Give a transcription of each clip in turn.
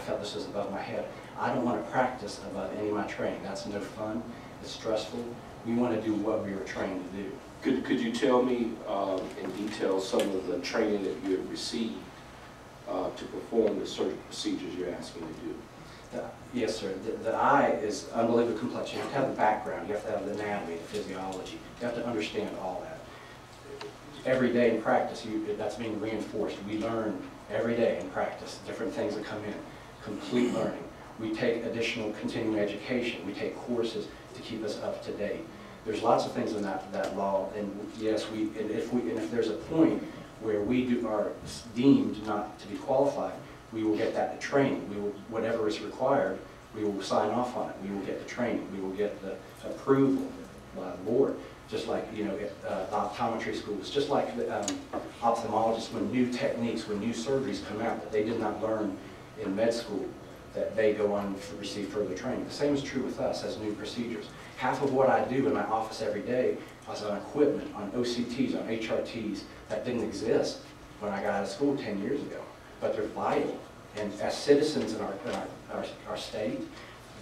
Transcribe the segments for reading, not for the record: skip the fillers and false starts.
felt this was above my head. I don't want to practice above any of my training. That's no fun. It's stressful. We want to do what we were trained to do. Could you tell me in detail some of the training that you have received to perform the surgical procedures you're asking to do? Yes, sir. The eye is unbelievably complex. You have to have the background. You have to have the anatomy, the physiology. You have to understand all that. Every day in practice, that's being reinforced. We learn every day in practice different things that come in. Complete learning. We take additional continuing education. We take courses to keep us up to date. There's lots of things in that law, and yes, if there's a point where we are deemed not to be qualified, we will get that training. We will, whatever is required, we will sign off on it. We will get the training. We will get the approval by the board. Just like, you know, optometry schools, just like ophthalmologists, when new techniques, when new surgeries come out that they did not learn in med school, that they go on to receive further training. The same is true with us as new procedures. Half of what I do in my office every day is on equipment, on OCTs, on HRTs that didn't exist when I got out of school 10 years ago. But they're vital. And as citizens in our state,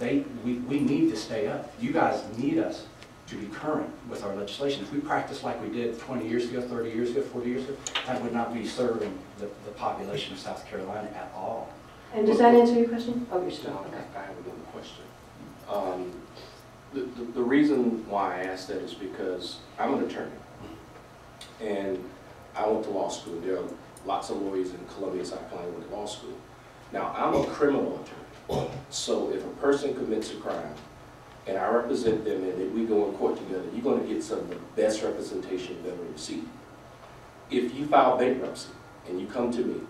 we need to stay up. You guys need us to be current with our legislation. If we practice like we did 20 years ago, 30 years ago, 40 years ago, that would not be serving the population of South Carolina at all. And does that answer your question? Oh, you're still okay. I have another question. The reason why I asked that is because I'm an attorney, and I went to law school. There are lots of lawyers in Columbia, South Carolina, went to law school. Now, I'm a criminal attorney, so if a person commits a crime, and I represent them, and then we go in court together, you're going to get some of the best representation you've ever received. If you file bankruptcy, and you come to me,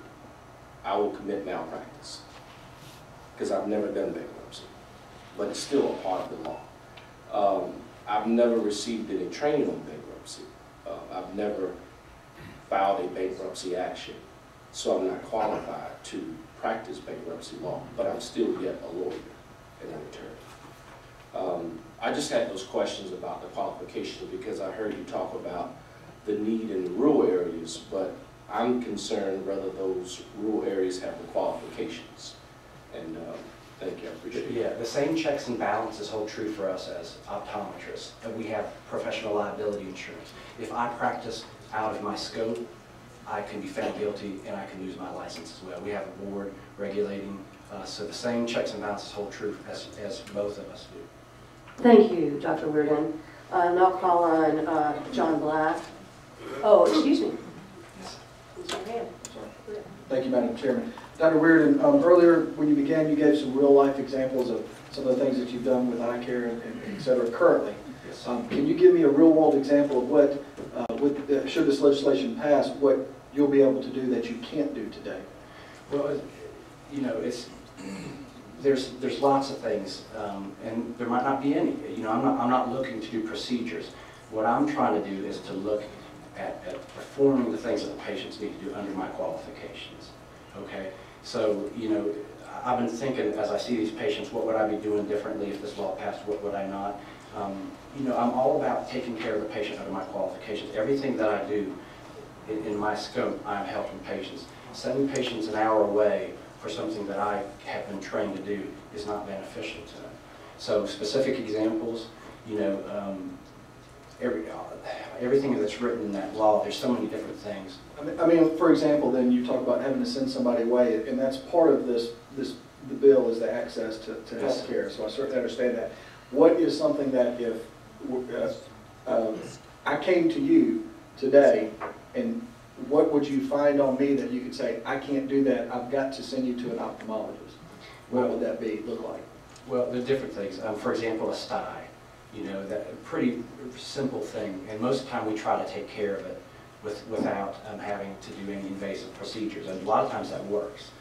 I will commit malpractice, because I've never done bankruptcy, but it's still a part of the law. I've never received any training on bankruptcy. I've never filed a bankruptcy action, so I'm not qualified to practice bankruptcy law, but I'm still yet a lawyer and an attorney. I just had those questions about the qualifications because I heard you talk about the need in the rural areas, but I'm concerned whether those rural areas have the qualifications. And thank you, I appreciate it. Yeah, the same checks and balances hold true for us as optometrists. We have professional liability insurance. If I practice out of my scope, I can be found guilty and I can lose my license as well. We have a board regulating, so the same checks and balances hold true as both of us do. Thank you, Dr. Weirden. And I'll call on John Black. Oh, excuse me. Thank you, Madam Chairman. Dr. Weirden, earlier when you began, you gave some real-life examples of some of the things that you've done with eye care and et cetera currently. Yes. Can you give me a real-world example of what, should this legislation pass, what you'll be able to do that you can't do today? Well, you know, there's lots of things, and there might not be any. You know, I'm not looking to do procedures. What I'm trying to do is to look at performing the things that the patients need to do under my qualifications. Okay, so you know, I've been thinking as I see these patients, what would I be doing differently if this law passed? What would I not? You know, I'm all about taking care of the patient under my qualifications. Everything that I do in my scope, I'm helping patients. Sending patients an hour away for something that I have been trained to do is not beneficial to them. So specific examples, you know, everything that's written in that law, there's so many different things. I mean, for example, then you talk about having to send somebody away, and that's part of the bill is the access to health care, so I certainly understand that. What is something that if I came to you today, and what would you find on me that you could say, I can't do that, I've got to send you to an ophthalmologist? What would that look like? Well, there's different things. For example, a sty. You know, that a pretty simple thing, and most of the time we try to take care of it without having to do any invasive procedures. And a lot of times that works.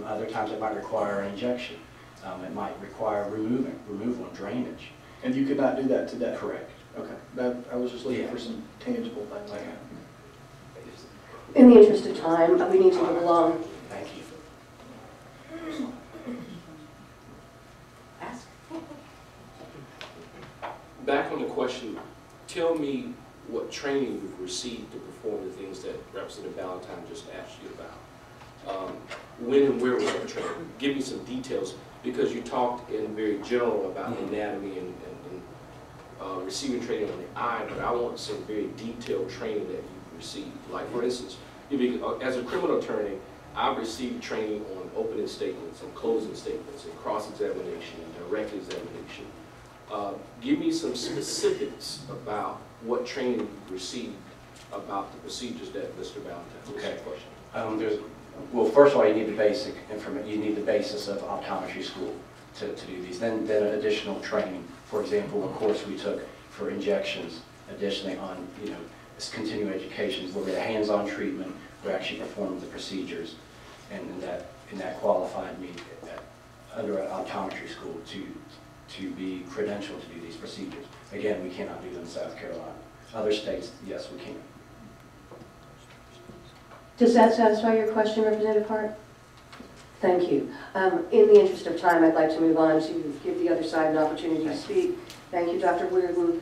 Other times it might require an injection. It might require removal and drainage. And you could not do that today? Correct. Okay. I was just looking for some tangible things like that. In the interest of time, we need to move along. Thank you. Back on the question, tell me what training you've received to perform the things that Representative Valentine just asked you about. When and where was that training? Give me some details, because you talked in very general about anatomy and receiving training on the eye, but I want some very detailed training that you've received. Like, for instance, as a criminal attorney, I've received training on opening statements and closing statements and cross-examination and direct examination. Give me some specifics about what training you received about the procedures that Mr. Valentine was questioning. Well, first of all, you need the basic information. You need the basis of optometry school to do these. Then additional training. For example, a course we took for injections, additionally on, this continuing education, where we had hands-on treatment, we actually performed the procedures, and that qualified me under an optometry school to be credentialed to do these procedures. Again, we cannot do them in South Carolina. Other states, yes, we can. Does that satisfy your question, Representative Hart? Thank you. In the interest of time, I'd like to move on to give the other side an opportunity to speak. Thank you, Dr. Weirden.